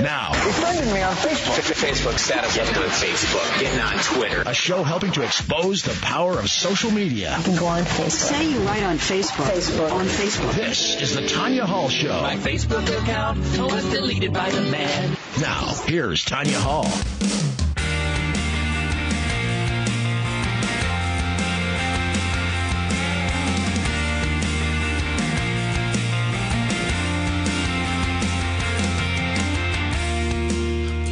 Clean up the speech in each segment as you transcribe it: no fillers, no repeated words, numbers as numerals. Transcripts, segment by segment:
Now, Friended me on Facebook. Facebook status update. Facebook. Getting on Twitter. a show helping to expose the power of social media. You can go on Facebook. Say you write on Facebook. On Facebook. This is the Tonya Hall Show. My Facebook account was deleted by the man. Now, here's Tonya Hall.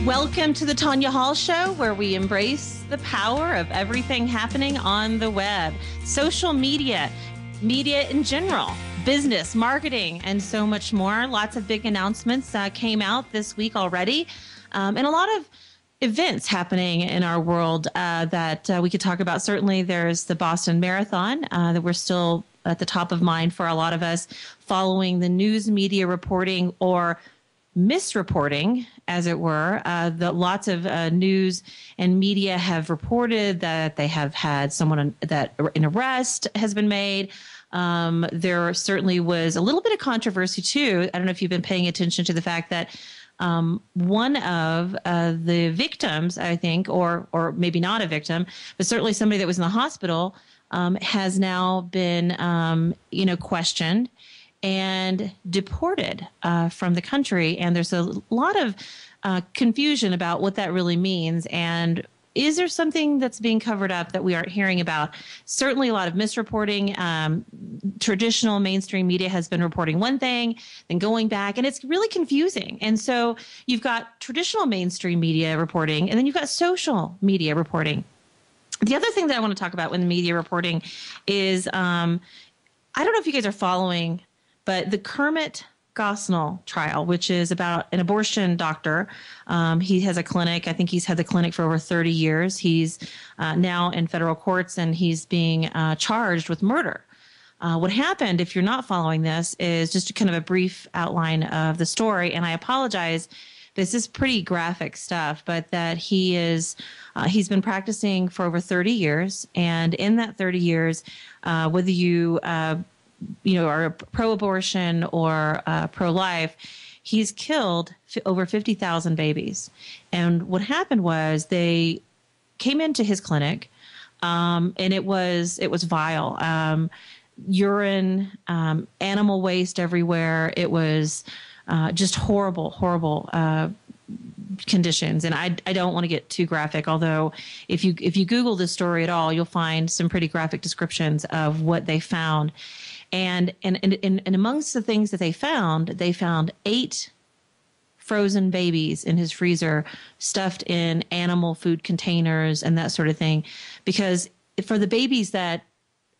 Welcome to the Tonya Hall Show, where we embrace the power of everything happening on the web, social media, media in general, business, marketing, and so much more. Lots of big announcements came out this week already, and a lot of events happening in our world that we could talk about. Certainly, there's the Boston Marathon that we're still at the top of mind for a lot of us, following the news media reporting or misreporting, as it were. Lots of news and media have reported that they have had someone that an arrest has been made. There certainly was a little bit of controversy too. I don't know if you've been paying attention to the fact that one of the victims, I think, or maybe not a victim, but certainly somebody that was in the hospital, has now been, questioned and deported from the country. And there's a lot of confusion about what that really means. And is there something that's being covered up that we aren't hearing about? Certainly a lot of misreporting. Traditional mainstream media has been reporting one thing, then going back, and it's really confusing. And so you've got traditional mainstream media reporting, and then you've got social media reporting. The other thing that I want to talk about with the media reporting is, I don't know if you guys are following, but the Kermit Gosnell trial, which is about an abortion doctor. He has a clinic. I think he's had the clinic for over 30 years. He's now in federal courts, and he's being charged with murder. What happened, if you're not following this, is just kind of a brief outline of the story. And I apologize, this is pretty graphic stuff, but that he's been practicing for over 30 years. And in that 30 years, whether you are pro-abortion or pro-life, he's killed over 50,000 babies. And what happened was they came into his clinic, and it was vile. Urine, animal waste everywhere. It was just horrible conditions. And I don't want to get too graphic, although if you Google this story at all, you'll find some pretty graphic descriptions of what they found. And amongst the things that they found 8 frozen babies in his freezer, stuffed in animal food containers and that sort of thing. Because for the babies that,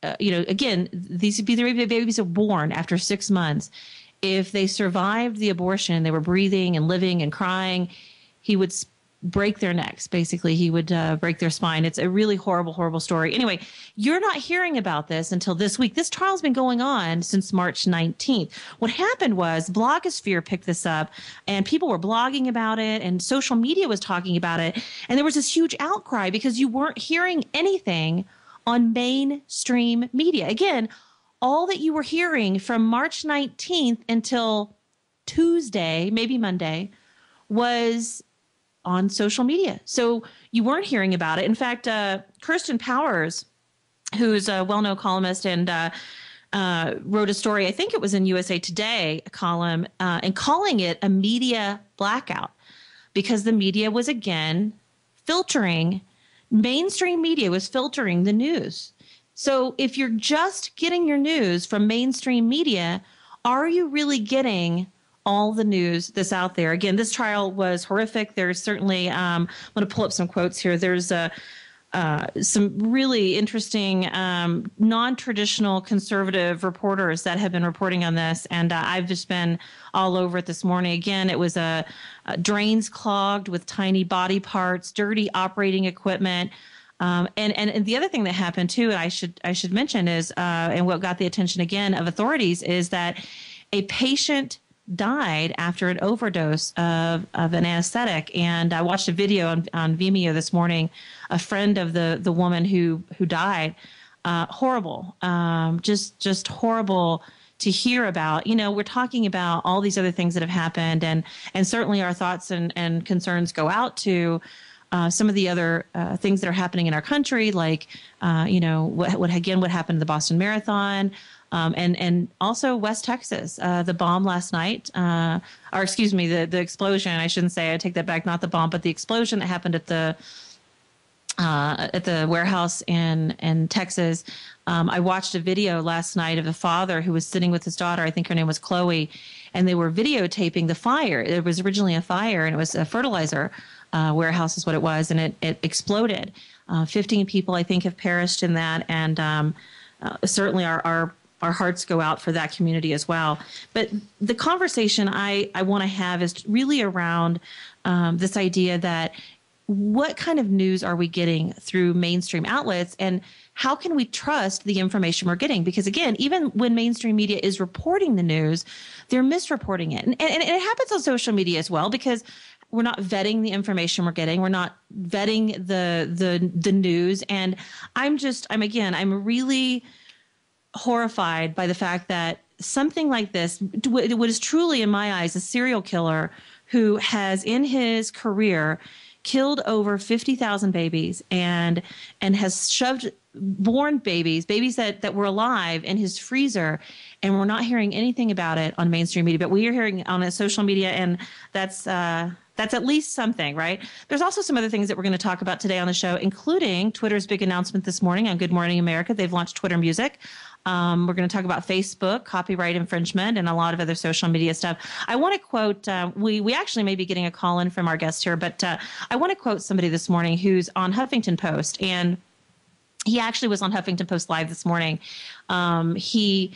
again, these babies are born after 6 months. If they survived the abortion, they were breathing and living and crying, he would break their necks. Basically, he would break their spine. It's a really horrible story. Anyway, you're not hearing about this until this week. This trial's been going on since March 19th. What happened was blogosphere picked this up, and people were blogging about it, and social media was talking about it. And there was this huge outcry because you weren't hearing anything on mainstream media. Again, all that you were hearing from March 19th until Tuesday, maybe Monday, was on social media. So you weren't hearing about it. In fact, Kirsten Powers, who's a well-known columnist and wrote a story, I think it was in USA Today, a column, and calling it a media blackout, because the media was again filtering, mainstream media was filtering the news. So if you're just getting your news from mainstream media, are you really getting all the news that's out there? Again, this trial was horrific. There's certainly, I'm going to pull up some quotes here. There's some really interesting non-traditional conservative reporters that have been reporting on this. And I've just been all over it this morning. Again, it was drains clogged with tiny body parts, dirty operating equipment. And the other thing that happened too, and I should mention is, and what got the attention again of authorities, is that a patient died after an overdose of an anesthetic. And I watched a video on Vimeo this morning, a friend of the woman who died. Horrible, just horrible to hear about. We're talking about all these other things that have happened, and certainly our thoughts and concerns go out to some of the other things that are happening in our country, like what happened to the Boston Marathon, and also West Texas, the bomb last night, or excuse me, the explosion. I shouldn't say. I take that back. Not the bomb, but the explosion that happened at the warehouse in Texas. I watched a video last night of a father who was sitting with his daughter. I think her name was Chloe, and they were videotaping the fire. There was originally a fire, and it was a fertilizer warehouse is what it was, and it exploded. 15 people, I think, have perished in that, and certainly our hearts go out for that community as well. But the conversation I want to have is really around this idea that what kind of news are we getting through mainstream outlets, and how can we trust the information we're getting? Because again, even when mainstream media is reporting the news, they're misreporting it. And it happens on social media as well, because we're not vetting the information we're getting. We're not vetting the news. And I'm really horrified by the fact that something like this, what is truly in my eyes a serial killer who has in his career killed over 50,000 babies and has shoved born babies that were alive in his freezer, and we're not hearing anything about it on mainstream media, but we are hearing on social media, and that's at least something, right? There's also some other things that we're going to talk about today on the show, including Twitter's big announcement this morning on Good Morning America. They've launched Twitter Music. We're going to talk about Facebook, copyright infringement, and a lot of other social media stuff. I want to quote, we actually may be getting a call in from our guest here, but I want to quote somebody this morning who's on Huffington Post, and he actually was on Huffington Post Live this morning. He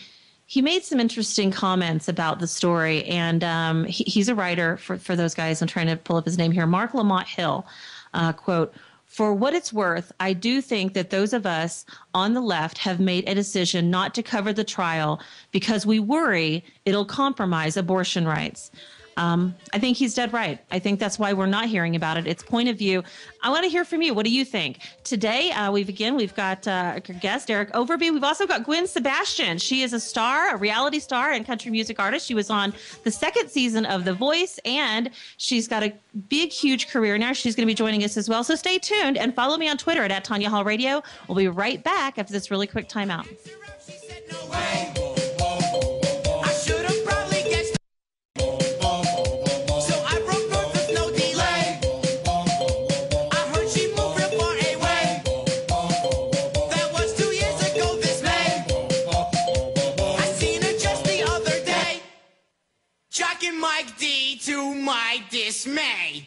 made some interesting comments about the story, and he's a writer for those guys. I'm trying to pull up his name here. Mark Lamont Hill, quote, "For what it's worth, I do think that those of us on the left have made a decision not to cover the trial because we worry it'll compromise abortion rights." I think he's dead right. I think that's why we're not hearing about it. It's point of view. I want to hear from you. What do you think? Today, we've got our guest, Eric Overby. We've also got Gwen Sebastian. She is a reality star and country music artist. She was on the second season of The Voice, and she's got a big, huge career now. She's going to be joining us as well. So stay tuned and follow me on Twitter at Tonya Hall Radio. We'll be right back after this really quick timeout. Mike D to my dismay.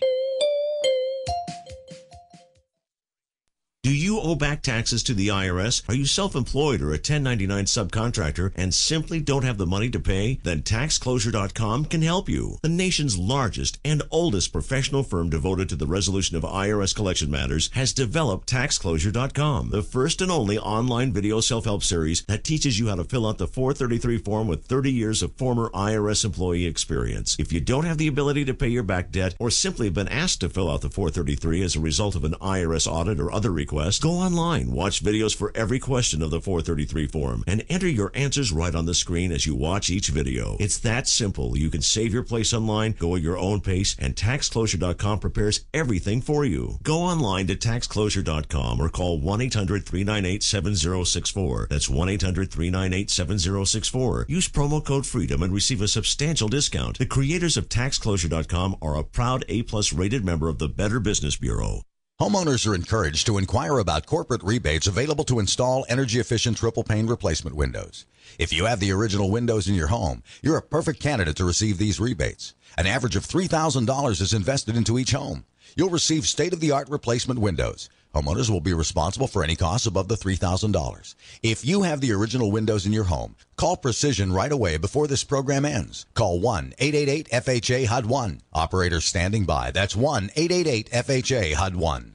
Do you owe back taxes to the IRS? Are you self-employed or a 1099 subcontractor and simply don't have the money to pay? Then TaxClosure.com can help you. The nation's largest and oldest professional firm devoted to the resolution of IRS collection matters has developed TaxClosure.com, the first and only online video self-help series that teaches you how to fill out the 433 form with 30 years of former IRS employee experience. If you don't have the ability to pay your back debt or simply have been asked to fill out the 433 as a result of an IRS audit or other request, go online, watch videos for every question of the 433 form, and enter your answers right on the screen as you watch each video. It's that simple. You can save your place online, go at your own pace, and TaxClosure.com prepares everything for you. Go online to TaxClosure.com or call 1-800-398-7064. That's 1-800-398-7064. Use promo code FREEDOM and receive a substantial discount. The creators of TaxClosure.com are a proud A-plus rated member of the Better Business Bureau. Homeowners are encouraged to inquire about corporate rebates available to install energy-efficient triple-pane replacement windows. If you have the original windows in your home, you're a perfect candidate to receive these rebates. An average of $3,000 is invested into each home. You'll receive state-of-the-art replacement windows. Homeowners will be responsible for any costs above the $3,000. If you have the original windows in your home, call Precision right away before this program ends. Call 1-888-FHA-HUD-1. Operators standing by. That's 1-888-FHA-HUD-1.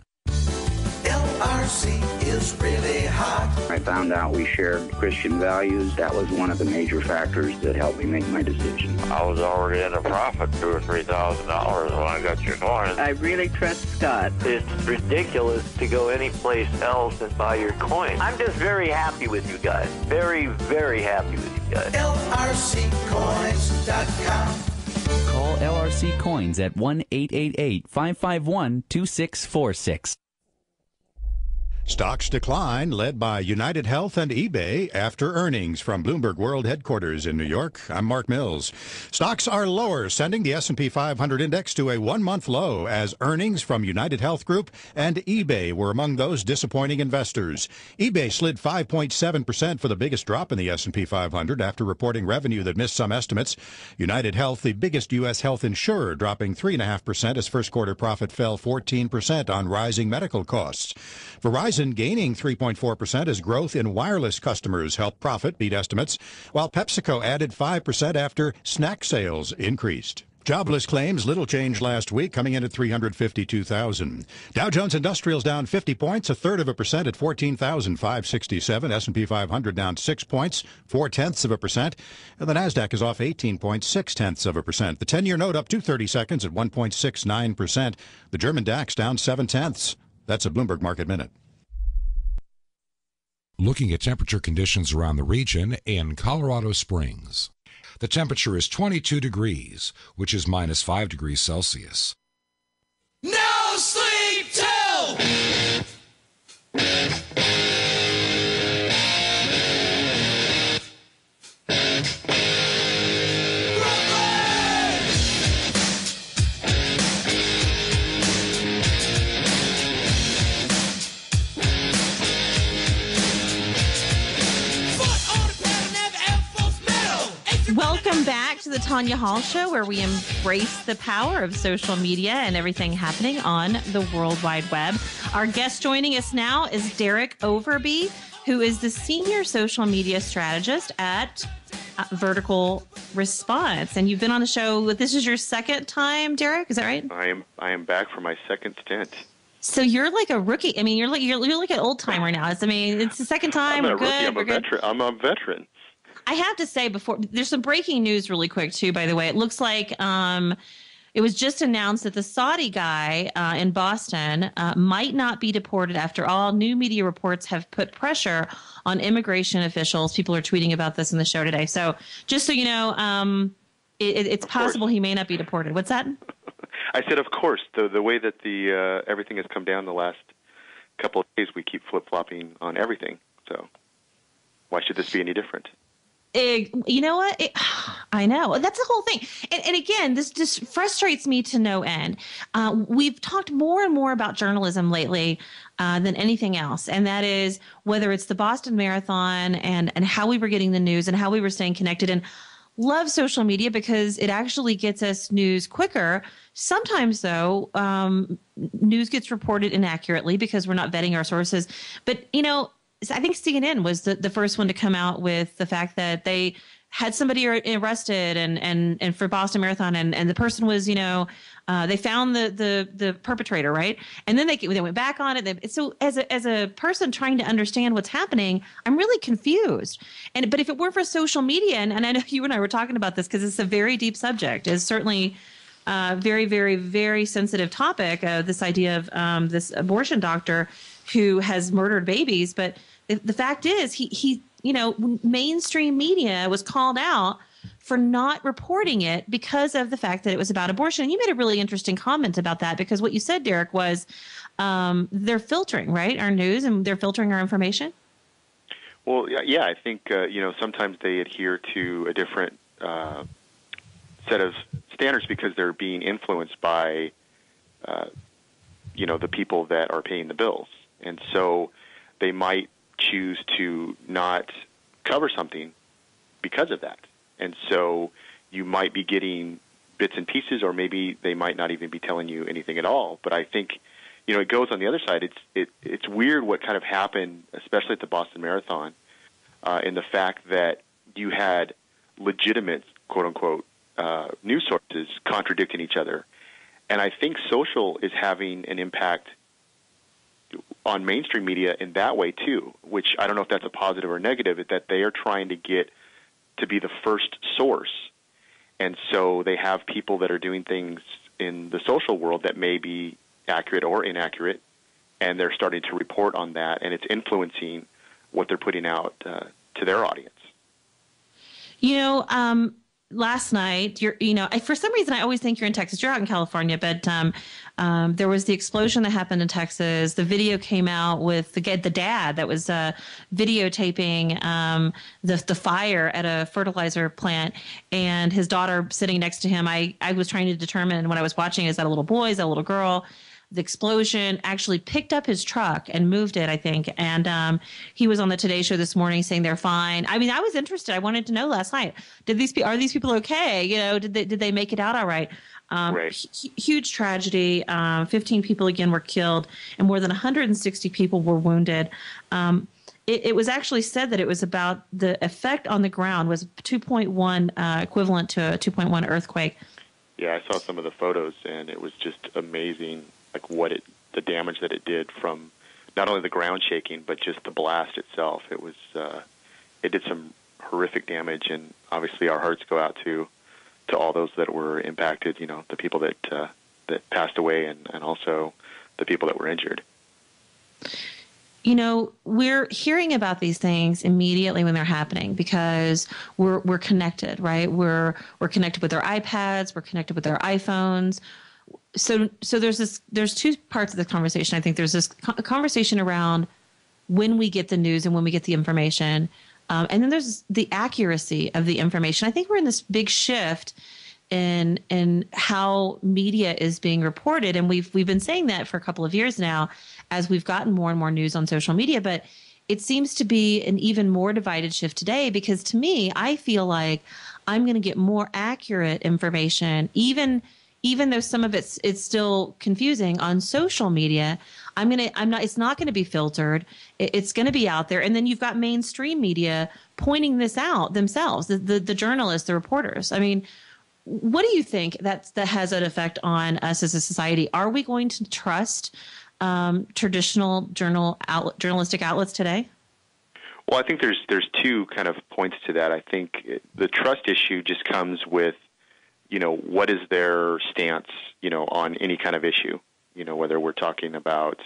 LRC is really hot. I found out we shared Christian values. That was one of the major factors that helped me make my decision. I was already in a profit, $2,000 or $3,000 when I got your coins. I really trust Scott. It's ridiculous to go anyplace else and buy your coins. I'm just very happy with you guys. Very, very happy with you guys. LRCcoins.com. Call LRC Coins at 1-888-551-2646. Stocks decline, led by United Health and eBay after earnings from Bloomberg World Headquarters in New York. I'm Mark Mills. Stocks are lower, sending the S&P 500 index to a one-month low as earnings from United Health Group and eBay were among those disappointing investors. eBay slid 5.7% for the biggest drop in the S&P 500 after reporting revenue that missed some estimates. United Health, the biggest U.S. health insurer, dropping 3.5% as first quarter profit fell 14% on rising medical costs. Verizon gaining 3.4% as growth in wireless customers helped profit beat estimates, while PepsiCo added 5% after snack sales increased. Jobless claims little change last week, coming in at 352,000. Dow Jones Industrials down 50 points, 0.3% at 14,567. S&P 500 down 6 points, 0.4%. And the Nasdaq is off 18 points, 0.6%. The 10-year note up 2/30 seconds at 1.69%. The German DAX down 0.7. That's a Bloomberg Market Minute. Looking at temperature conditions around the region in Colorado Springs. The temperature is 22 degrees, which is minus 5 degrees Celsius. No sleep till Welcome back to the Tonya Hall Show, where we embrace the power of social media and everything happening on the World Wide Web. Our guest joining us now is Derek Overby, who is the senior social media strategist at Vertical Response. And you've been on the show. This is your second time, Derek. Is that right? I am back for my second stint. So you're like a rookie. I mean, you're like an old timer now. It's the second time. I'm We're good. We're good. I'm a veteran. I have to say, before there's some breaking news really quick too, by the way. It looks like it was just announced that the Saudi guy in Boston might not be deported after all. New media reports have put pressure on immigration officials. People are tweeting about this in the show today. So just so you know, it's possible he may not be deported. What's that? I said, of course. The way that the everything has come down the last couple of days, we keep flip-flopping on everything. So why should this be any different? You know what? I know. That's the whole thing. And again, this just frustrates me to no end. We've talked more and more about journalism lately than anything else. And that is whether it's the Boston Marathon and how we were getting the news and how we were staying connected. And love social media because it actually gets us news quicker. Sometimes, though, news gets reported inaccurately because we're not vetting our sources. But, you know, I think CNN was the first one to come out with the fact that they had somebody arrested and for Boston Marathon and the person was, you know, they found the perpetrator, right? And then they went back on it. So as a person trying to understand what's happening, I'm really confused. But if it weren't for social media, and I know you and I were talking about this because it's a very deep subject, it's certainly very, very, very sensitive topic, this idea of this abortion doctor who has murdered babies. But the fact is he you know, mainstream media was called out for not reporting it because of the fact that it was about abortion. And you made a really interesting comment about that because what you said, Derek, was they're filtering, right, our news and they're filtering our information. Well, yeah, I think, you know, sometimes they adhere to a different set of standards because they're being influenced by, you know, the people that are paying the bills. And so they might choose to not cover something because of that. And so you might be getting bits and pieces, or maybe they might not even be telling you anything at all. But I think, you know, it goes on the other side. It's weird what kind of happened, especially at the Boston Marathon, in the fact that you had legitimate, quote-unquote, news sources contradicting each other. And I think social is having an impact on mainstream media in that way too, which I don't know if that's a positive or negative, that they are trying to get to be the first source. And so they have people that are doing things in the social world that may be accurate or inaccurate, and they're starting to report on that, and it's influencing what they're putting out to their audience. Last night, for some reason, I always think you're in Texas. You're out in California, but there was the explosion that happened in Texas. The video came out with the dad that was videotaping the fire at a fertilizer plant, and his daughter sitting next to him. I was trying to determine when I was watching, is that a little boy, is that a little girl? The explosion actually picked up his truck and moved it, I think. And he was on the Today Show this morning saying they're fine. I mean, I was interested. I wanted to know last night, are these people okay? Did they make it out all right? Right. Huge tragedy. 15 people again were killed, and more than 160 people were wounded. It was actually said that it was about the effect on the ground was 2.1 equivalent to a 2.1 earthquake. Yeah, I saw some of the photos, and it was just amazing, like the damage that it did from not only the ground shaking, but just the blast itself. It was, it did some horrific damage, and obviously our hearts go out to all those that were impacted. The people that passed away, and also the people that were injured. We're hearing about these things immediately when they're happening because we're connected, right? We're connected with our iPads, we're connected with our iPhones. So there's two parts of the conversation. I think there's this conversation around when we get the news and when we get the information. And then there's the accuracy of the information. I think we're in this big shift in how media is being reported. And we've been saying that for a couple of years now as we've gotten more and more news on social media. But it seems to be an even more divided shift today because to me, I feel like I'm going to get more accurate information, even though some of it's still confusing on social media. It's not going to be filtered. It's going to be out there. And then you've got mainstream media pointing this out themselves, the journalists, the reporters. I mean, what do you think that has an effect on us as a society? Are we going to trust traditional journalistic outlets today? Well, I think there's two kind of points to that. I think the trust issue just comes with, what is their stance, on any kind of issue, whether we're talking about,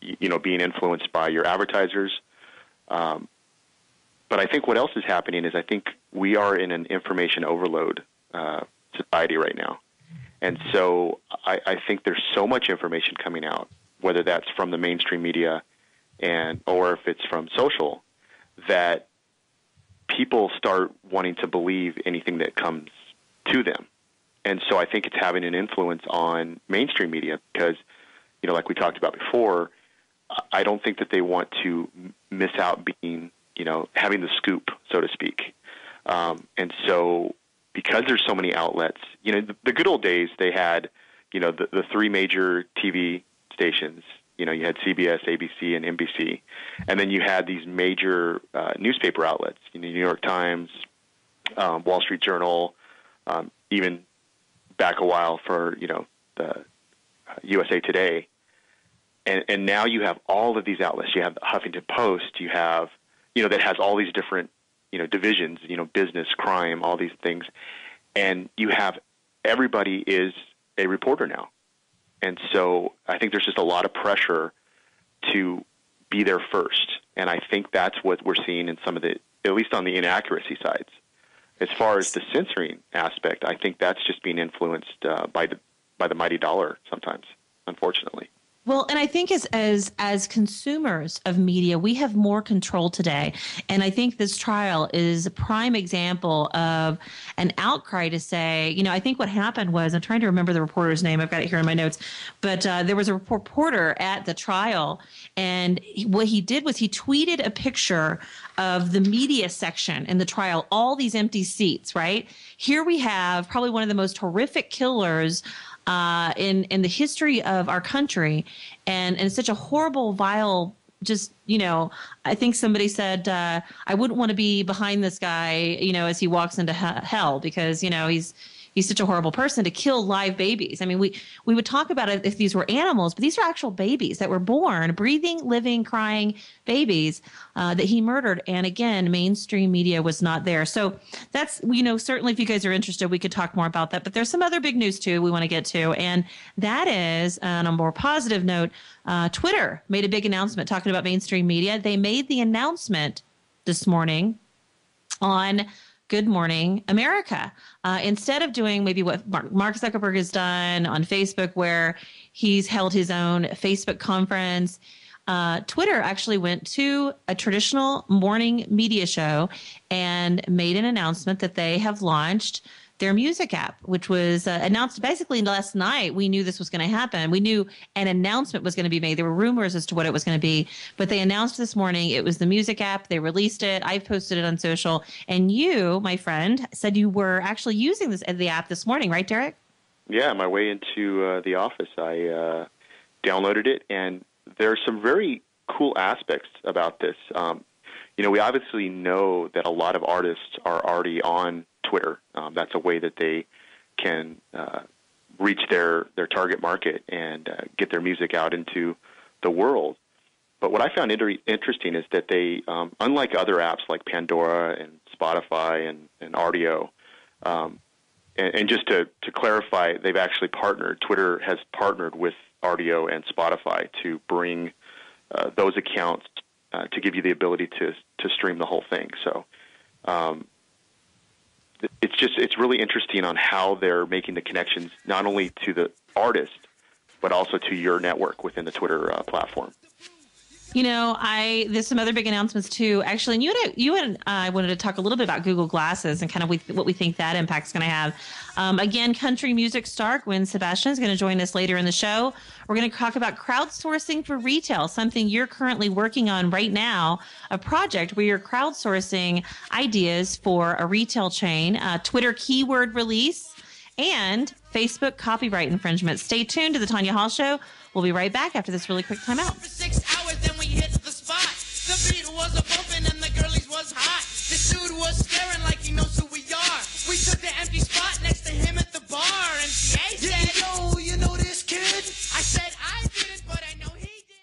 being influenced by your advertisers. But I think what else is happening is I think we are in an information overload society right now. And so I think there's so much information coming out, whether that's from the mainstream media or if it's from social, that people start wanting to believe anything that comes to them. And so I think it's having an influence on mainstream media because, like we talked about before, I don't think that they want to miss out being, having the scoop, so to speak. And so because there's so many outlets, the good old days, they had, the three major TV stations. You had CBS, ABC, and NBC. And then you had these major newspaper outlets, New York Times, Wall Street Journal, even back a while for, the USA Today. And now you have all of these outlets. You have the Huffington Post. You have, that has all these different, divisions, business, crime, all these things. And you have everybody is a reporter now. And so I think there's just a lot of pressure to be there first. And I think that's what we're seeing in some of the, at least on the inaccuracy sides. As far as the censoring aspect, I think that's just being influenced by the mighty dollar sometimes, unfortunately. Well, and I think as consumers of media, we have more control today. And I think this trial is a prime example of an outcry to say, I think what happened was, I'm trying to remember the reporter's name. I've got it here in my notes. But there was a reporter at the trial. And what he did was he tweeted a picture of the media section in the trial, all these empty seats, right? Here we have probably one of the most horrific killers in the history of our country, and it's such a horrible, vile, just, I think somebody said, I wouldn't want to be behind this guy, as he walks into hell because, he's such a horrible person to kill live babies. I mean, we would talk about it if these were animals, but these are actual babies that were born, breathing, living, crying babies that he murdered. And again, mainstream media was not there. So that's, certainly if you guys are interested, we could talk more about that. But there's some other big news too we want to get to. And that is, on a more positive note, Twitter made a big announcement talking about mainstream media. They made the announcement this morning on Good Morning America. Instead of doing maybe what Mark Zuckerberg has done on Facebook, where he's held his own Facebook conference, Twitter actually went to a traditional morning media show and made an announcement that they have launched their music app, which was announced basically last night. We knew this was going to happen. We knew an announcement was going to be made. There were rumors as to what it was going to be, but they announced this morning it was the music app. They released it. I posted it on social. And you, my friend, said you were actually using the app this morning, right, Derek? Yeah, on my way into the office, I downloaded it, and there's some very cool aspects about this. We obviously know that a lot of artists are already on Twitter. That's a way that they can reach their target market and get their music out into the world. But what I found interesting is that they, unlike other apps like Pandora and Spotify and Rdio, and just to clarify, they've actually partnered. Twitter has partnered with Rdio and Spotify to bring those accounts to give you the ability to stream the whole thing. So it's really interesting on how they're making the connections not only to the artist but also to your network within the Twitter platform. There's some other big announcements too, actually. And you and I wanted to talk a little bit about Google Glasses and kind of what we think that impact's going to have. Again, country music star Gwen Sebastian is going to join us later in the show. We're going to talk about crowdsourcing for retail, something you're currently working on right now, a project where you're crowdsourcing ideas for a retail chain, Twitter keyword release, and Facebook copyright infringement. Stay tuned to the Tonya Hall Show. We'll be right back after this really quick timeout. For 6 hours, then we hit the spot. The beat was a bumping and the girlies was hot. The dude was staring like he knows who we are. We took the empty spot next to him at the bar. And CA said, yo, you know this kid? I said, I didn't, but I know he did.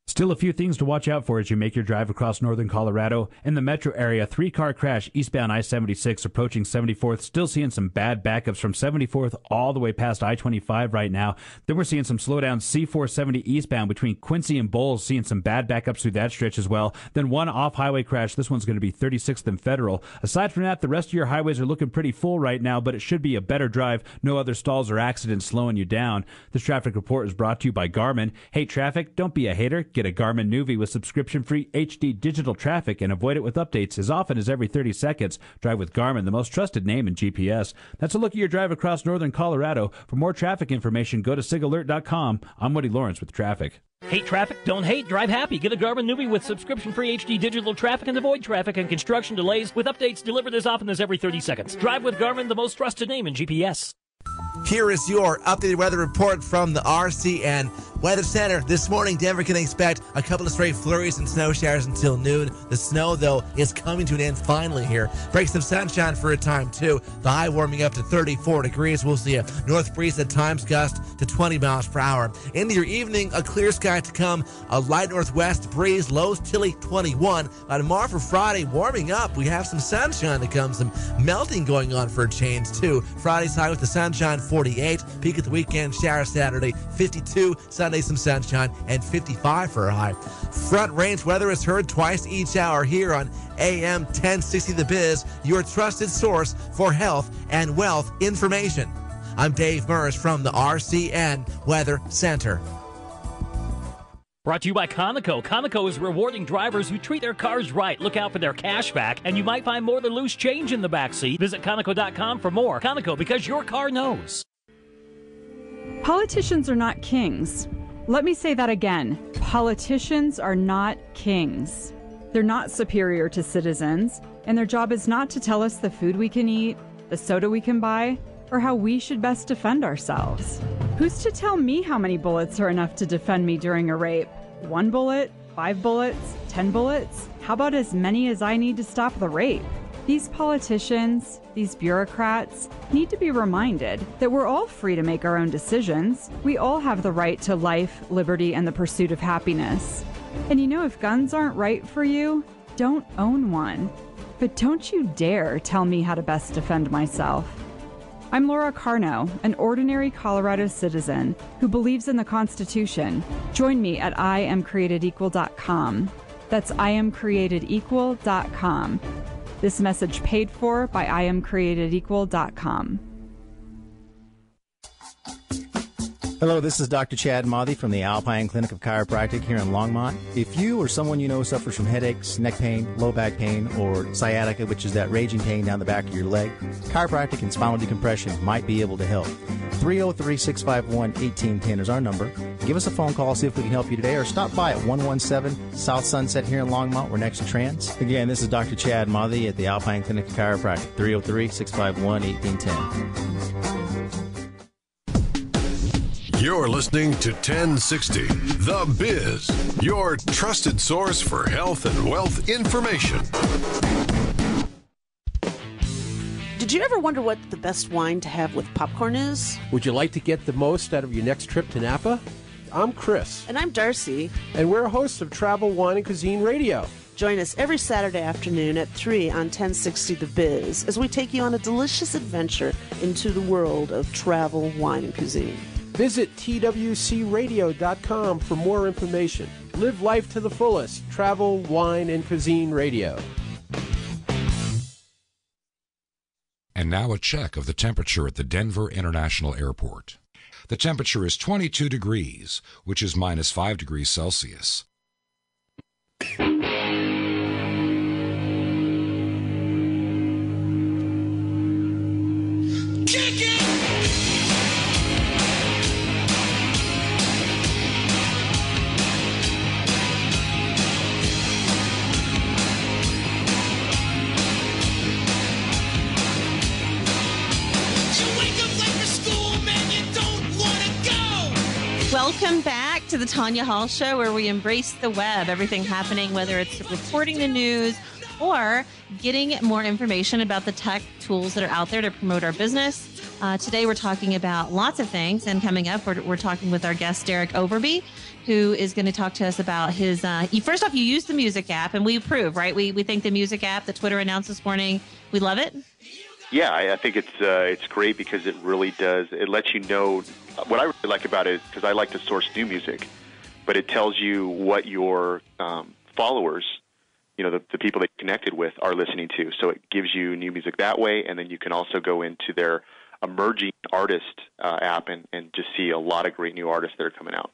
Still a few things to watch out for as you make your drive across northern Colorado. In the metro area, 3-car crash eastbound I-76 approaching 74th. Still seeing some bad backups from 74th all the way past I-25 right now. Then we're seeing some slowdowns C-470 eastbound between Quincy and Bowles, seeing some bad backups through that stretch as well. Then one off-highway crash. This one's going to be 36th and Federal. Aside from that, the rest of your highways are looking pretty full right now, but it should be a better drive. No other stalls or accidents slowing you down. This traffic report is brought to you by Garmin. Hate traffic? Don't be a hater. Get a Garmin Nuvi with subscription-free HD digital traffic and avoid it with updates as often as every 30 seconds. Drive with Garmin, the most trusted name in GPS. That's a look at your drive across northern Colorado. For more traffic information, go to sigalert.com. I'm Woody Lawrence with traffic. Hate traffic? Don't hate. Drive happy. Get a Garmin Nuvi with subscription-free HD digital traffic and avoid traffic and construction delays with updates delivered as often as every 30 seconds. Drive with Garmin, the most trusted name in GPS. Here is your updated weather report from the RCN Weather Center. This morning, Denver can expect a couple of stray flurries and snow showers until noon. The snow, though, is coming to an end finally here. Breaks of sunshine for a time, too. The high warming up to 34 degrees. We'll see a north breeze at times gust to 20 miles per hour. Into your evening, a clear sky to come. A light northwest breeze, lows chilly 21. Tomorrow for Friday, warming up. We have some sunshine to come, some melting going on for a change, too. Friday's high with the sunshine, 48. Peak at the weekend, shower Saturday, 52. Sunday, some sunshine, and 55 for a high. Front range weather is heard twice each hour here on AM 1060 The Biz, your trusted source for health and wealth information. I'm Dave Murs from the RCN Weather Center. Brought to you by Conoco. Conoco is rewarding drivers who treat their cars right. Look out for their cash back, and you might find more than loose change in the backseat. Visit Conoco.com for more. Conoco, because your car knows. Politicians are not kings. Let me say that again. Politicians are not kings. They're not superior to citizens, and their job is not to tell us the food we can eat, the soda we can buy, or how we should best defend ourselves. Who's to tell me how many bullets are enough to defend me during a rape? 1 bullet? 5 bullets? 10 bullets? How about as many as I need to stop the rape? These politicians, these bureaucrats, need to be reminded that we're all free to make our own decisions. We all have the right to life, liberty, and the pursuit of happiness. And you know, if guns aren't right for you, don't own one. But don't you dare tell me how to best defend myself. I'm Laura Carno, an ordinary Colorado citizen who believes in the Constitution. Join me at IamCreatedEqual.com. That's IamCreatedEqual.com. This message paid for by IamCreatedEqual.com. Hello, this is Dr. Chad Mothy from the Alpine Clinic of Chiropractic here in Longmont. If you or someone you know suffers from headaches, neck pain, low back pain, or sciatica, which is that raging pain down the back of your leg, chiropractic and spinal decompression might be able to help. 303-651-1810 is our number. Give us a phone call, see if we can help you today, or stop by at 117 South Sunset here in Longmont. We're next to Trans. Again, this is Dr. Chad Mothy at the Alpine Clinic of Chiropractic, 303-651-1810. You're listening to 1060 The Biz, your trusted source for health and wealth information. Did you ever wonder what the best wine to have with popcorn is? Would you like to get the most out of your next trip to Napa? I'm Chris. And I'm Darcy. And we're hosts of Travel, Wine, and Cuisine Radio. Join us every Saturday afternoon at 3 on 1060 The Biz as we take you on a delicious adventure into the world of travel, wine, and cuisine. Visit twcradio.com for more information. Live life to the fullest. Travel, Wine, and Cuisine Radio. And now a check of the temperature at the Denver International Airport. The temperature is 22 degrees, which is minus 5 degrees Celsius. Welcome back to the Tonya Hall Show, where we embrace the web, everything happening, whether it's reporting the news or getting more information about the tech tools that are out there to promote our business. Today, we're talking about lots of things, and coming up, we're talking with our guest, Derek Overby, who is going to talk to us about his... first off, you use the music app, and we approve, right? We think the music app that Twitter announced this morning, we love it. Yeah, I think it's great because it really does. It lets you know what I really like about it, because I like to source new music, but it tells you what your followers, you know, the people they connected with, are listening to. So it gives you new music that way, and then you can also go into their emerging artist app and just see a lot of great new artists that are coming out.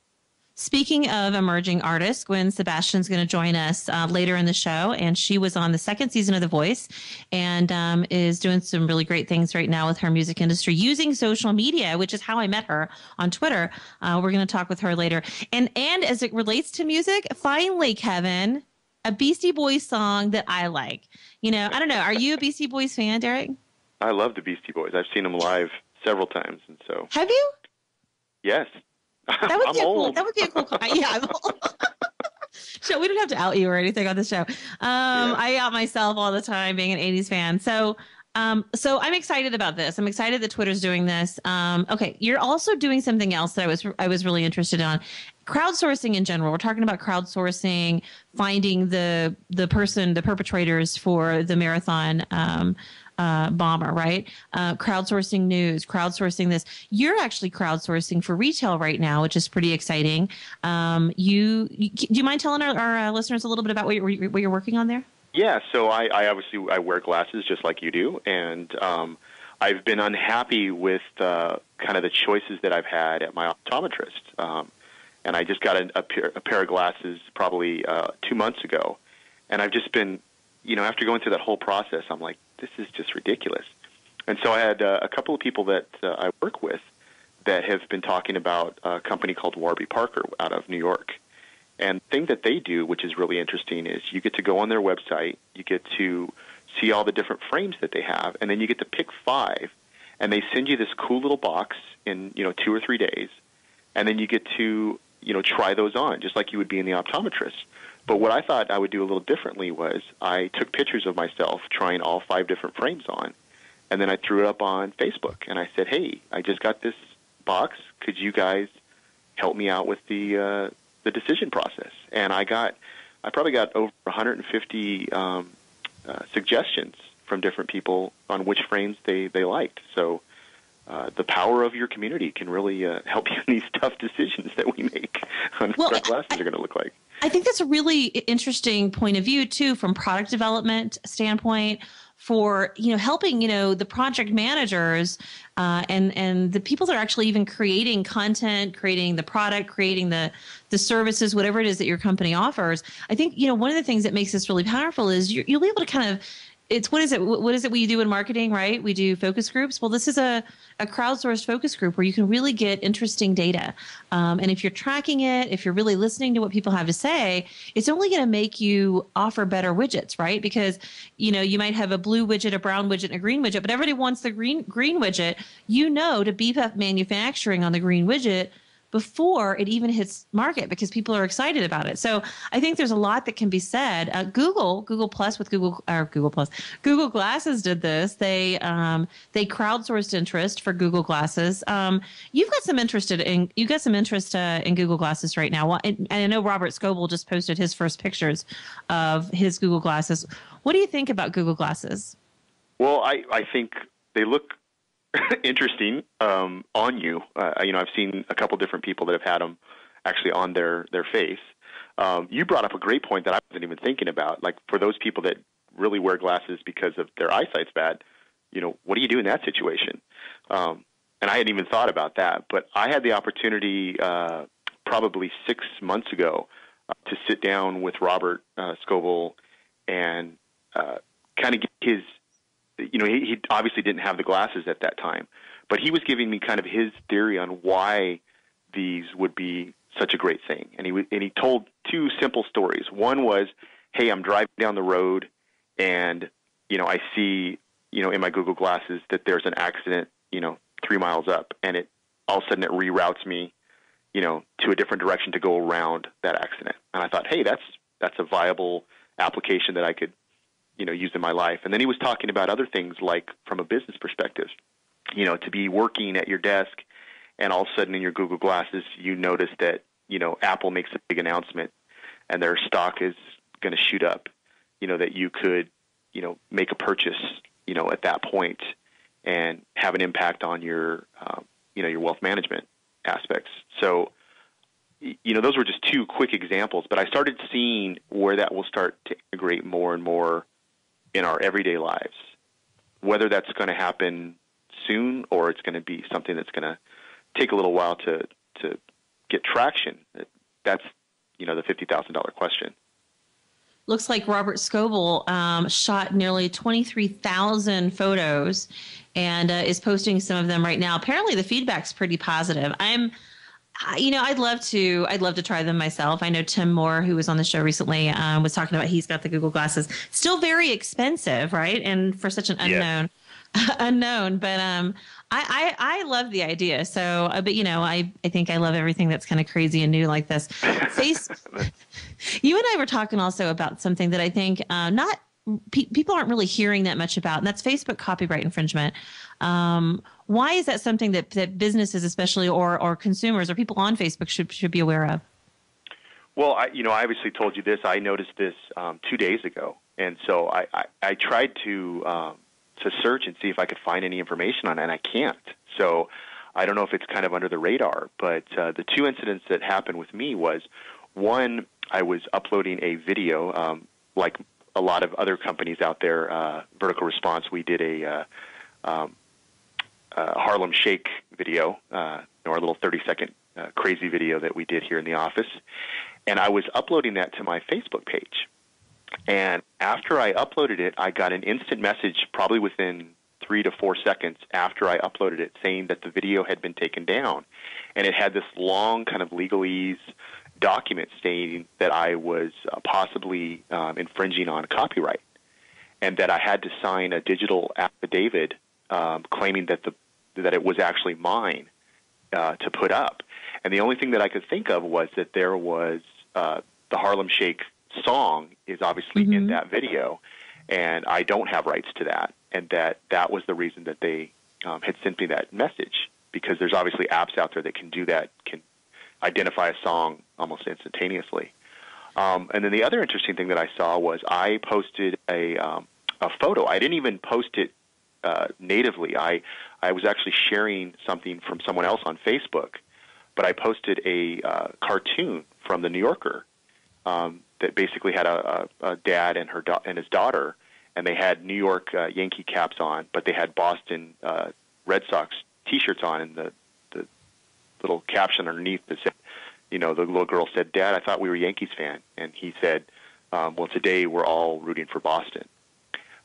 Speaking of emerging artists, Gwen Sebastian's going to join us later in the show, and she was on the second season of The Voice and is doing some really great things right now with her music industry using social media, which is how I met her on Twitter. We're going to talk with her later. And as it relates to music, finally, Kevin, a Beastie Boys song that I like. You know, I don't know. Are you a Beastie Boys fan, Derek? I love the Beastie Boys. I've seen them live several times, and so. Have you? Yes. That would be old. That would be a cool. Yeah, I'm old. So we don't have to out you or anything on the show. I out myself all the time, being an '80s fan. So I'm excited about this. I'm excited that Twitter's doing this. Okay, you're also doing something else that I was really interested in. Crowdsourcing in general. We're talking about crowdsourcing, finding the perpetrators for the marathon bomber, right? Crowdsourcing news, crowdsourcing this. You're actually crowdsourcing for retail right now, which is pretty exciting. Do you mind telling our listeners a little bit about what you're working on there? Yeah, so I obviously wear glasses just like you do, and I've been unhappy with kind of the choices that I've had at my optometrist. And I just got a pair of glasses probably 2 months ago, and I've just been, after going through that whole process, I'm like, this is just ridiculous. And so I had a couple of people that I work with that have been talking about a company called Warby Parker out of New York. And the thing that they do, which is really interesting, is you get to go on their website, you get to see all the different frames that they have, and then you get to pick 5, and they send you this cool little box in 2 or 3 days, and then you get to try those on, just like you would be in the optometrist. But what I thought I would do a little differently was I took pictures of myself trying all 5 different frames on, and then I threw it up on Facebook, and I said, hey, I just got this box. Could you guys help me out with the decision process? And I probably got over 150 suggestions from different people on which frames they liked. So the power of your community can really help you in these tough decisions that we make on what our glasses are going to look like. I think that's a really interesting point of view too, from product development standpoint, for helping the project managers and the people that are actually even creating content, creating the product, creating the services, whatever it is that your company offers. I think one of the things that makes this really powerful is you'll be able to kind of, it's what is it we do in marketing, right? We do focus groups. Well, this is a crowdsourced focus group where you can really get interesting data. And if you're tracking it, if you're really listening to what people have to say, it's only going to make you offer better widgets, right? Because, you might have a blue widget, a brown widget, and a green widget, but everybody wants the green widget, to beef up manufacturing on the green widget before it even hits market, because people are excited about it. So I think there's a lot that can be said. Google Plus with Google Glasses did this. They crowdsourced interest for Google Glasses. You've got some interest in Google Glasses right now. And I know Robert Scoble just posted his first pictures of his Google Glasses. What do you think about Google Glasses? Well, I think they look interesting on you. I've seen a couple different people that have had them actually on their face. You brought up a great point that I wasn't even thinking about. Like, for those people that really wear glasses because of their eyesight's bad, what do you do in that situation? And I hadn't even thought about that. But I had the opportunity probably 6 months ago to sit down with Robert Scoble and kind of get his. He obviously didn't have the glasses at that time, but he was giving me kind of his theory on why these would be such a great thing. And he told 2 simple stories. One was, hey, I'm driving down the road and, I see, in my Google Glasses that there's an accident, 3 miles up, and all of a sudden it reroutes me, to a different direction to go around that accident. And I thought, hey, that's a viable application that I could used in my life. And then he was talking about other things, like from a business perspective, to be working at your desk and all of a sudden in your Google Glasses, you notice that, Apple makes a big announcement and their stock is going to shoot up, that you could, make a purchase, at that point and have an impact on your, your wealth management aspects. So, those were just 2 quick examples, but I started seeing where that will start to integrate more and more in our everyday lives, whether that's going to happen soon or it's going to be something that's going to take a little while to get traction. That's, the $50,000 question. Looks like Robert Scoble shot nearly 23,000 photos and is posting some of them right now. Apparently the feedback's pretty positive. I'd love to try them myself. I know Tim Moore, who was on the show recently, was talking about he's got the Google Glasses. Still very expensive, right? And for such an unknown. But I love the idea. So, but I think I love everything that's kind of crazy and new like this. You and I were talking also about something that I think people aren't really hearing that much about, and that's Facebook copyright infringement. Why is that something that businesses, especially or consumers or people on Facebook, should be aware of? Well, I obviously told you this. I noticed this 2 days ago, and so I tried to search and see if I could find any information on it, and I can't. So I don't know if it's kind of under the radar. But the 2 incidents that happened with me was, one, I was uploading a video, like a lot of other companies out there, Vertical Response. We did a Harlem Shake video, our little 30-second crazy video that we did here in the office. And I was uploading that to my Facebook page. And after I uploaded it, I got an instant message probably within 3 to 4 seconds after I uploaded it saying that the video had been taken down. And it had this long kind of legalese document stating that I was possibly infringing on copyright and that I had to sign a digital affidavit claiming that it was actually mine to put up. And the only thing that I could think of was that there was the Harlem Shake song is obviously in that video, and I don't have rights to that, and that was the reason that they had sent me that message, because there's obviously apps out there that can do that, can identify a song almost instantaneously. And then the other interesting thing that I saw was I posted a photo. I didn't even post it natively. I was actually sharing something from someone else on Facebook, but I posted a cartoon from the New Yorker that basically had a dad and his daughter, and they had New York Yankee caps on, but they had Boston Red Sox T-shirts on, and the little caption underneath that said, the little girl said, "Dad, I thought we were Yankees fan," and he said, "Well, today we're all rooting for Boston."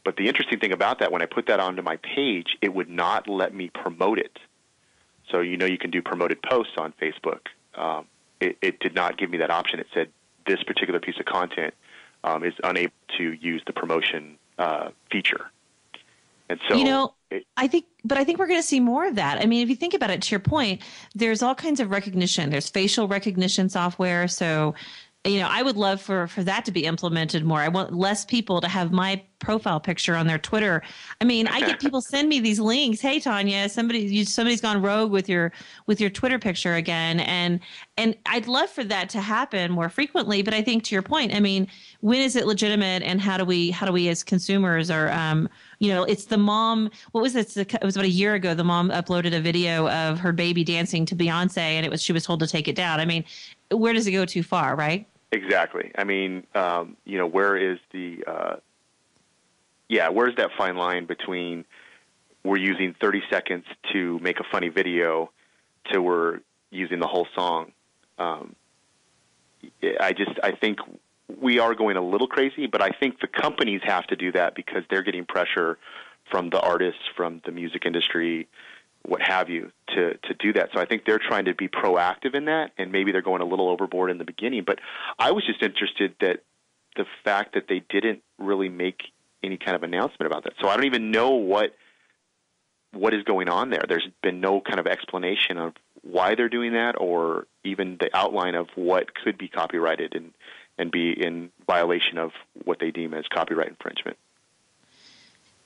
But the interesting thing about that, when I put that onto my page, it would not let me promote it. So you can do promoted posts on Facebook. It did not give me that option. It said this particular piece of content is unable to use the promotion feature. And so, I think we're going to see more of that. I mean, if you think about it, to your point, there's all kinds of recognition. There's facial recognition software. So, I would love for that to be implemented more. I want less people to have my profile picture on their Twitter. I mean, I get people send me these links. Hey, Tonya, somebody's gone rogue with your Twitter picture again, and I'd love for that to happen more frequently. But I think, to your point, I mean, when is it legitimate, and how do we as consumers, or it's the mom. What was it? It was about a year ago. The mom uploaded a video of her baby dancing to Beyonce, and she was told to take it down. I mean, where does it go too far, right? Exactly. I mean, where is where's that fine line between we're using 30 seconds to make a funny video to we're using the whole song? I think we are going a little crazy, but I think the companies have to do that because they're getting pressure from the artists, from the music industry, what have you, to do that. So I think they're trying to be proactive in that, and maybe they're going a little overboard in the beginning. But I was just interested that the fact that they didn't really make any kind of announcement about that. So I don't even know what is going on there. There's been no kind of explanation of why they're doing that, or even the outline of what could be copyrighted and be in violation of what they deem as copyright infringement.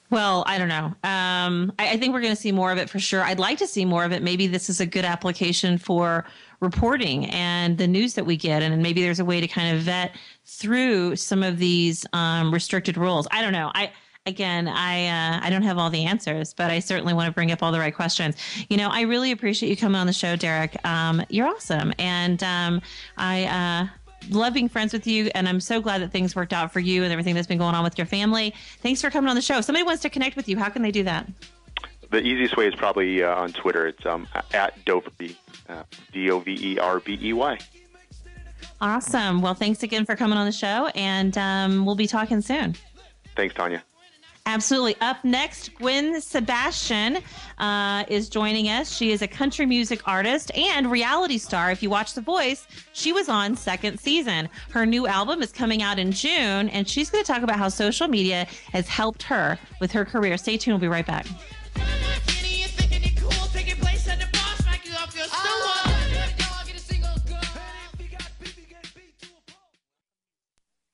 Well, I don't know. I think we're going to see more of it for sure. I'd like to see more of it. Maybe this is a good application for reporting and the news that we get. And maybe there's a way to kind of vet through some of these restricted rules. I don't know. I don't have all the answers, but I certainly want to bring up all the right questions. I really appreciate you coming on the show, Derek. You're awesome. And I love being friends with you, and I'm so glad that things worked out for you and everything that's been going on with your family. Thanks for coming on the show. If somebody wants to connect with you, how can they do that? The easiest way is probably on Twitter. It's at Doverbey, Doverbey. Awesome. Well, thanks again for coming on the show, and we'll be talking soon. Thanks, Tonya. Absolutely. Up next, Gwen Sebastian is joining us. She is a country music artist and reality star. If you watch The Voice, she was on second season. Her new album is coming out in June, and she's going to talk about how social media has helped her with her career. Stay tuned. We'll be right back.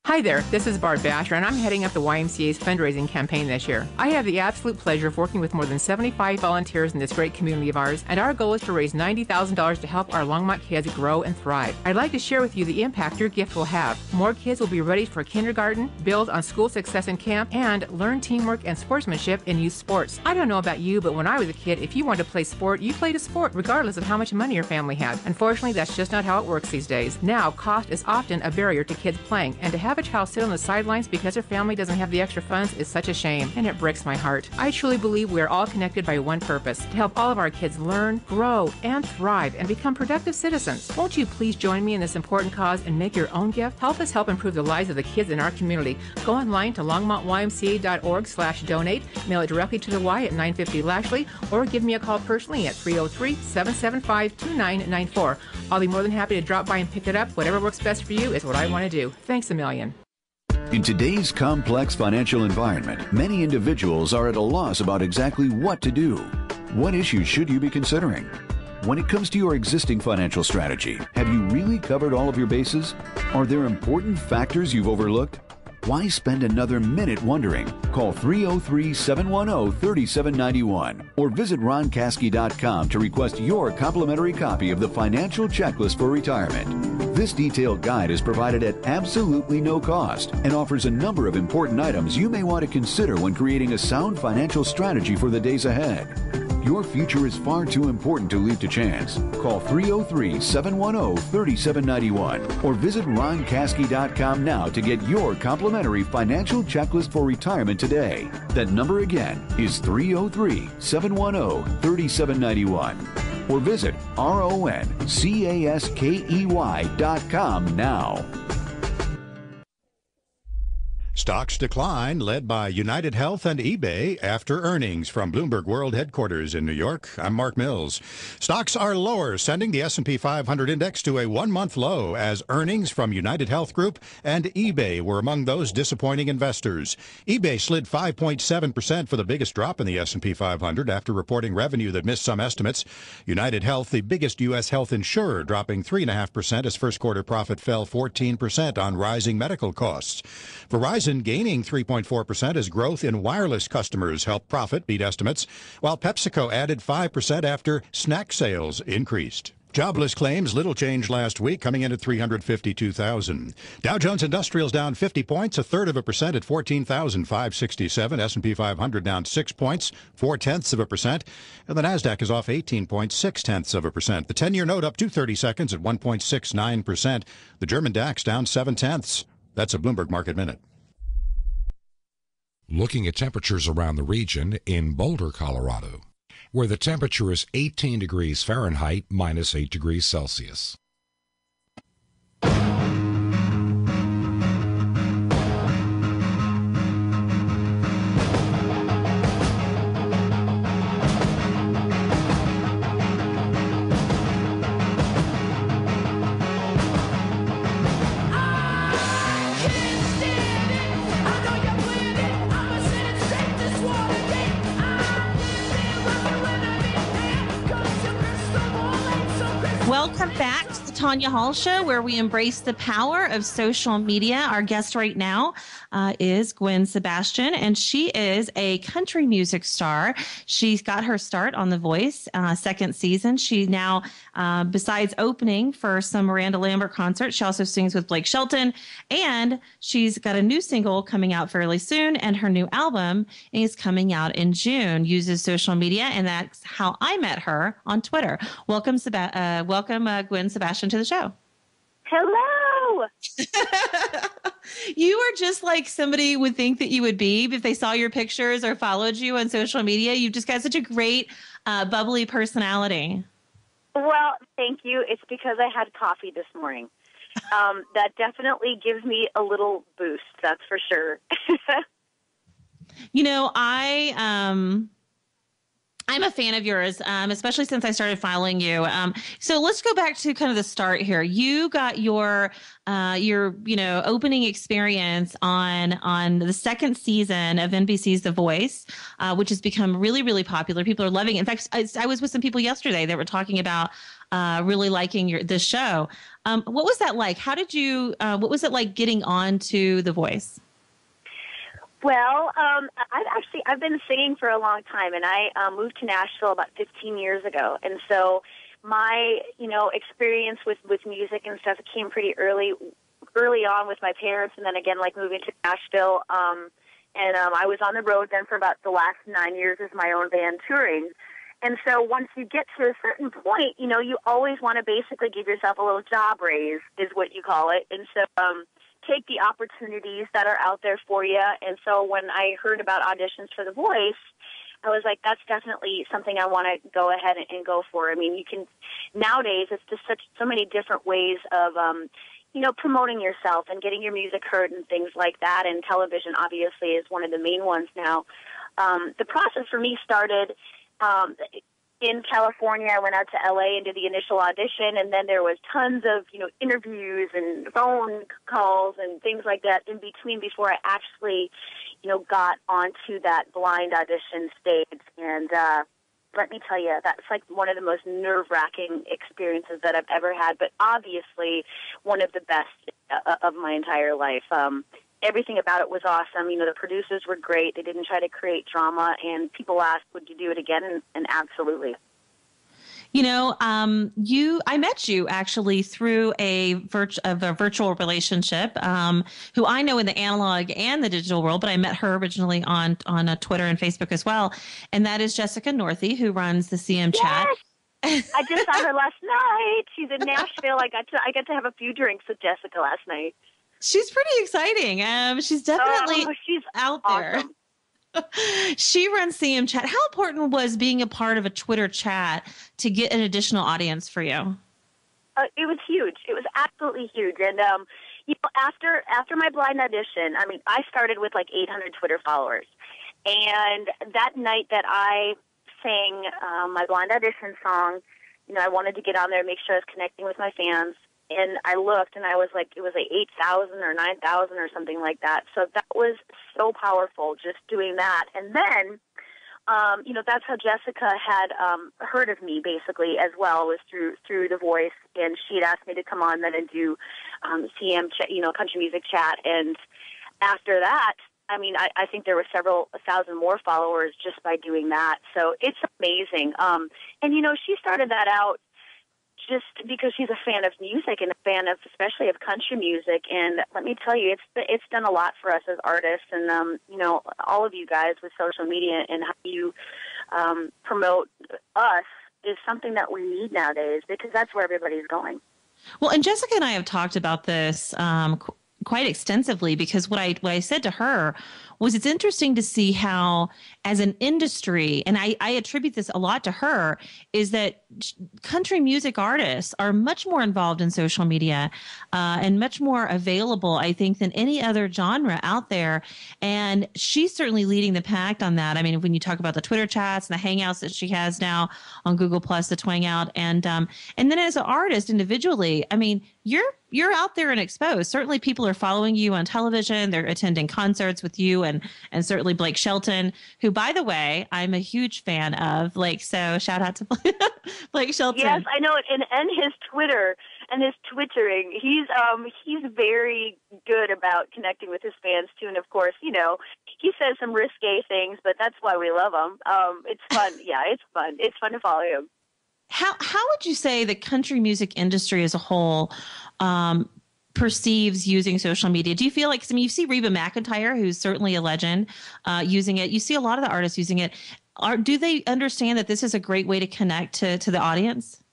Hi there, this is Barb Basher, and I'm heading up the YMCA's fundraising campaign this year. I have the absolute pleasure of working with more than 75 volunteers in this great community of ours, and our goal is to raise $90,000 to help our Longmont kids grow and thrive. I'd like to share with you the impact your gift will have. More kids will be ready for kindergarten, build on school success in camp, and learn teamwork and sportsmanship in youth sports. I don't know about you, but when I was a kid, if you wanted to play sport, you played a sport regardless of how much money your family had. Unfortunately, that's just not how it works these days. Now, cost is often a barrier to kids playing, and to have a child sit on the sidelines because their family doesn't have the extra funds is such a shame, and it breaks my heart. I truly believe we are all connected by one purpose, to help all of our kids learn, grow, and thrive, and become productive citizens. Won't you please join me in this important cause and make your own gift? Help us help improve the lives of the kids in our community. Go online to longmontymca.org/donate, mail it directly to the Y at 950 Lashley, or give me a call personally at 303-775-2994. I'll be more than happy to drop by and pick it up. Whatever works best for you is what I want to do. Thanks a million. In today's complex financial environment, many individuals are at a loss about exactly what to do. What issues should you be considering? When it comes to your existing financial strategy, have you really covered all of your bases? Are there important factors you've overlooked? Why spend another minute wondering? Call 303-710-3791 or visit roncaskey.com to request your complimentary copy of the Financial Checklist for Retirement. This detailed guide is provided at absolutely no cost and offers a number of important items you may want to consider when creating a sound financial strategy for the days ahead. Your future is far too important to leave to chance. Call 303-710-3791 or visit roncaskey.com now to get your complimentary financial checklist for retirement today. That number again is 303-710-3791 or visit roncaskey.com now. Stocks decline, led by United Health and eBay after earnings from Bloomberg World Headquarters in New York. I'm Mark Mills. Stocks are lower, sending the S&P 500 index to a one-month low as earnings from United Health Group and eBay were among those disappointing investors. eBay slid 5.7% for the biggest drop in the S&P 500 after reporting revenue that missed some estimates. United Health, the biggest U.S. health insurer, dropping 3.5% as first quarter profit fell 14% on rising medical costs. Verizon gaining 3.4% as growth in wireless customers helped profit beat estimates, while PepsiCo added 5% after snack sales increased. Jobless claims, little change last week, coming in at 352,000. Dow Jones Industrials down 50 points, 1/3% at 14,567. S&P 500 down 6 points, 0.4%. And the Nasdaq is off 18 points, 0.6%. The 10-year note up 2/30 seconds at 1.69%. The German DAX down 0.7. That's a Bloomberg Market Minute. Looking at temperatures around the region in Boulder, Colorado, where the temperature is 18 degrees Fahrenheit, minus 8 degrees Celsius. Welcome back to the Tonya Hall Show, where we embrace the power of social media. Our guest right now is Gwen Sebastian, and she is a country music star. She's got her start on The Voice, second season. She now, besides opening for some Miranda Lambert concerts, she also sings with Blake Shelton, and she's got a new single coming out fairly soon, and her new album is coming out in June. Uses social media, and that's how I met her on Twitter. Welcome, Gwen Sebastian, to the show. Hello. You are just like somebody would think that you would be if they saw your pictures or followed you on social media. You've just got such a great, bubbly personality. Well, thank you. It's because I had coffee this morning. That definitely gives me a little boost, that's for sure. You know, I'm a fan of yours, especially since I started following you. So let's go back to kind of the start here. You got your opening experience on the second season of NBC's The Voice, which has become really, really popular. People are loving it. In fact, I was with some people yesterday that were talking about really liking this show. What was that like? What was it like getting on to The Voice? Well, I've been singing for a long time, and I moved to Nashville about 15 years ago. And so my, experience with music and stuff came pretty early on with my parents, and then again, like moving to Nashville. And I was on the road then for about the last 9 years as my own band touring. And so once you get to a certain point, you always want to basically give yourself a little job raise, is what you call it. And so take the opportunities that are out there for you. And so when I heard about auditions for The Voice, I was like, that's definitely something I want to go ahead and go for. I mean, nowadays, it's just so many different ways of, promoting yourself and getting your music heard and things like that. And television, obviously, is one of the main ones now. The process for me started in California. I went out to LA and did the initial audition, and then there was tons of, interviews and phone calls and things like that in between before I actually, got onto that blind audition stage. And let me tell you, that's like one of the most nerve-wracking experiences that I've ever had, but obviously one of the best of my entire life. Everything about it was awesome. You know, the producers were great. They didn't try to create drama, and people asked, would you do it again? And absolutely. You know, I met you actually through a virtual relationship, who I know in the analog and the digital world, but I met her originally on Twitter and Facebook as well. And that is Jessica Northey, who runs the CM Chat. I just saw her last night. She's in Nashville. I got to have a few drinks with Jessica last night. She's pretty exciting. She's definitely she's out there. Awesome. She runs CM Chat. How important was being a part of a Twitter chat to get an additional audience for you? It was huge. It was absolutely huge. And, you know, after my blind audition, I mean, I started with like 800 Twitter followers. And that night that I sang my blind audition song, you know, I wanted to get on there and make sure I was connecting with my fans. And I looked, and I was like, it was like 8,000 or 9,000 or something like that. So that was so powerful, just doing that. And then, you know, that's how Jessica had heard of me, basically, as well, was through The Voice. And she had asked me to come on then and do CM, you know, country music chat. And after that, I mean, I think there were several thousand more followers just by doing that. So it's amazing. And, you know, she started that out just because she's a fan of music and a fan of, especially of country music. And let me tell you, it's done a lot for us as artists, and you know, all of you guys with social media and how you promote us is something that we need nowadays, because that's where everybody's going. Well, and Jessica and I have talked about this quite extensively, because what I said to her was, it's interesting to see how, as an industry, and I attribute this a lot to her, is that country music artists are much more involved in social media and much more available, I think, than any other genre out there. And she's certainly leading the pack on that. I mean, when you talk about the Twitter chats and the hangouts that she has now on Google Plus, the Twang Out, and then as an artist individually, I mean, you're out there and exposed. Certainly people are following you on television. They're attending concerts with you, and certainly Blake Shelton, who, by the way, I'm a huge fan of. Like, so shout out to Blake Shelton. Yes, I know it. And his Twitter and his Twittering, he's very good about connecting with his fans too. And of course, you know, he says some risque things, but that's why we love him. It's fun. Yeah, it's fun. It's fun to follow him. How would you say the country music industry as a whole perceives using social media? Do you feel like, I mean, you see Reba McEntire, who's certainly a legend, using it. You see a lot of the artists using it. Do they understand that this is a great way to connect to the audience?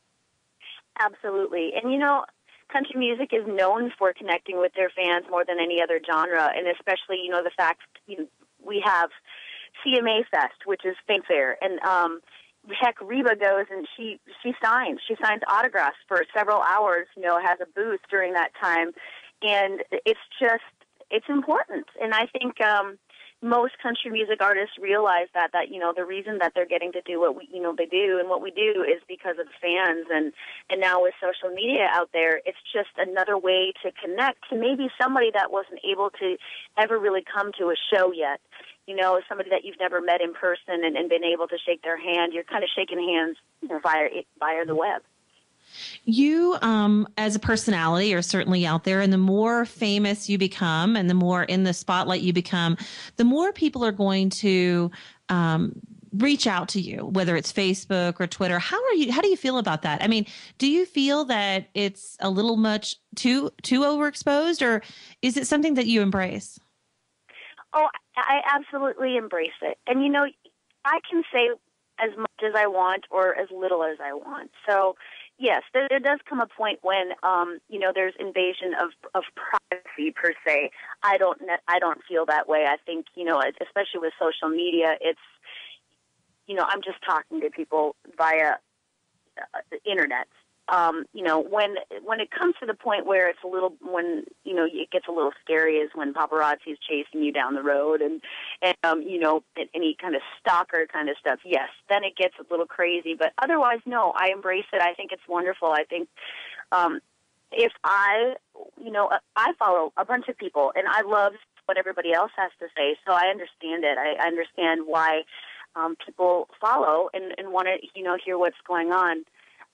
Absolutely. And, you know, country music is known for connecting with their fans more than any other genre, and especially, you know, the fact, you know, we have CMA Fest, which is fanfare, and heck, Reba goes and she signs autographs for several hours, you know, has a booth during that time. And it's important. And I think most country music artists realize that, you know, the reason that they're getting to do what they do and what we do is because of the fans. And now with social media out there, it's just another way to connect to maybe somebody that wasn't able to ever really come to a show yet. You know, somebody that you've never met in person and been able to shake their hand. You're kind of shaking hands, you know, via the web. You, as a personality, are certainly out there, and the more famous you become and the more in the spotlight you become, the more people are going to reach out to you, whether it's Facebook or Twitter. How do you feel about that? I mean, do you feel that it's a little much too overexposed, or is it something that you embrace? Oh, I absolutely embrace it. And, you know, I can say as much as I want or as little as I want. So, yes, there does come a point when, you know, there's invasion of privacy per se. I don't feel that way. I think, you know, especially with social media, it's, you know, I'm just talking to people via the internet. You know, when it comes to the point where it's you know, it gets a little scary is when paparazzi is chasing you down the road and you know, any kind of stalker kind of stuff. Yes, then it gets a little crazy. But otherwise, no, I embrace it. I think it's wonderful. I think if I follow a bunch of people and I love what everybody else has to say, so I understand it. I understand why people follow and want to, hear what's going on.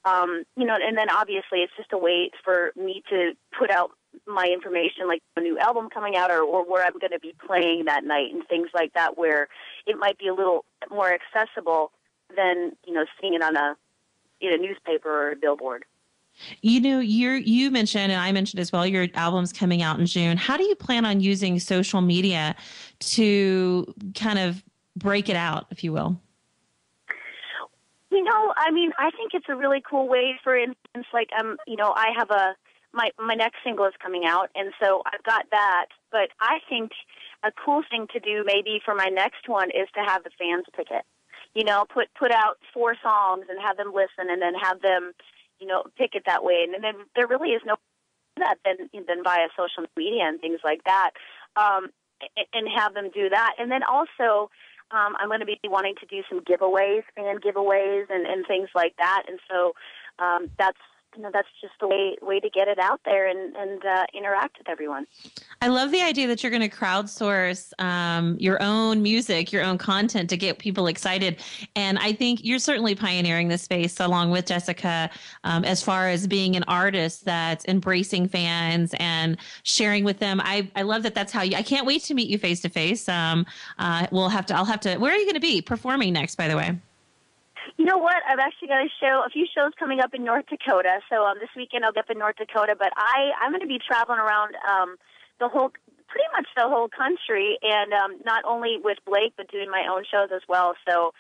And then obviously it's just a way for me to put out my information, like a new album coming out or where I'm going to be playing that night and things like that, where it might be a little more accessible than, seeing it on a newspaper or a billboard. You mentioned, and I mentioned as well, your album's coming out in June. How do you plan on using social media to kind of break it out, if you will? I think it's a really cool way. For instance, like, I have my next single is coming out, and so I've got that. But I think a cool thing to do maybe for my next one is to have the fans pick it. Put out 4 songs and have them listen, and then have them, pick it that way. And then there really is no that than via social media and things like that, and have them do that. And then also, I'm going to be wanting to do some giveaways, fan giveaways, and things like that. And so that's just the way to get it out there and interact with everyone. I love the idea that you're going to crowdsource your own music, your own content to get people excited. And I think you're certainly pioneering this space along with Jessica as far as being an artist that's embracing fans and sharing with them. I love that that's how I can't wait to meet you face to face. I'll have to, where are you going to be performing next, by the way? You know what? I've actually got a few shows coming up in North Dakota. So this weekend I'll get up in North Dakota, but I'm going to be traveling around pretty much the whole country, and not only with Blake, but doing my own shows as well. So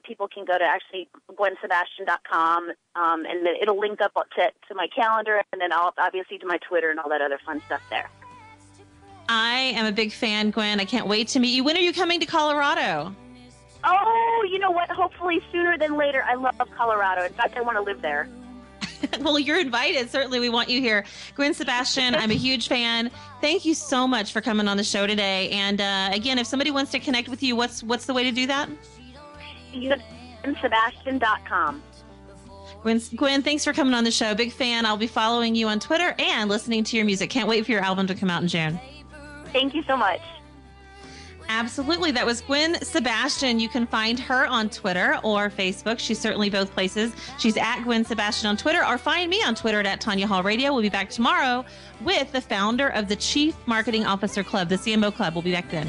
people can go to actually GwenSebastian.com, and then it'll link up to my calendar, and then I'll obviously to my Twitter and all that other fun stuff there. I am a big fan, Gwen. I can't wait to meet you. When are you coming to Colorado? Oh, you know what? Hopefully sooner than later. I love Colorado. In fact, I want to live there. Well, you're invited. Certainly, we want you here. Gwen Sebastian, I'm a huge fan. Thank you so much for coming on the show today. And again, if somebody wants to connect with you, what's the way to do that? GwenSebastian.com. Gwen, thanks for coming on the show. Big fan. I'll be following you on Twitter and listening to your music. Can't wait for your album to come out in June. Thank you so much. Absolutely. That was Gwen Sebastian. You can find her on Twitter or Facebook. She's certainly both places. She's at Gwen Sebastian on Twitter, or find me on Twitter at Tonya Hall Radio. We'll be back tomorrow with the founder of the Chief Marketing Officer Club, the CMO Club. We'll be back then.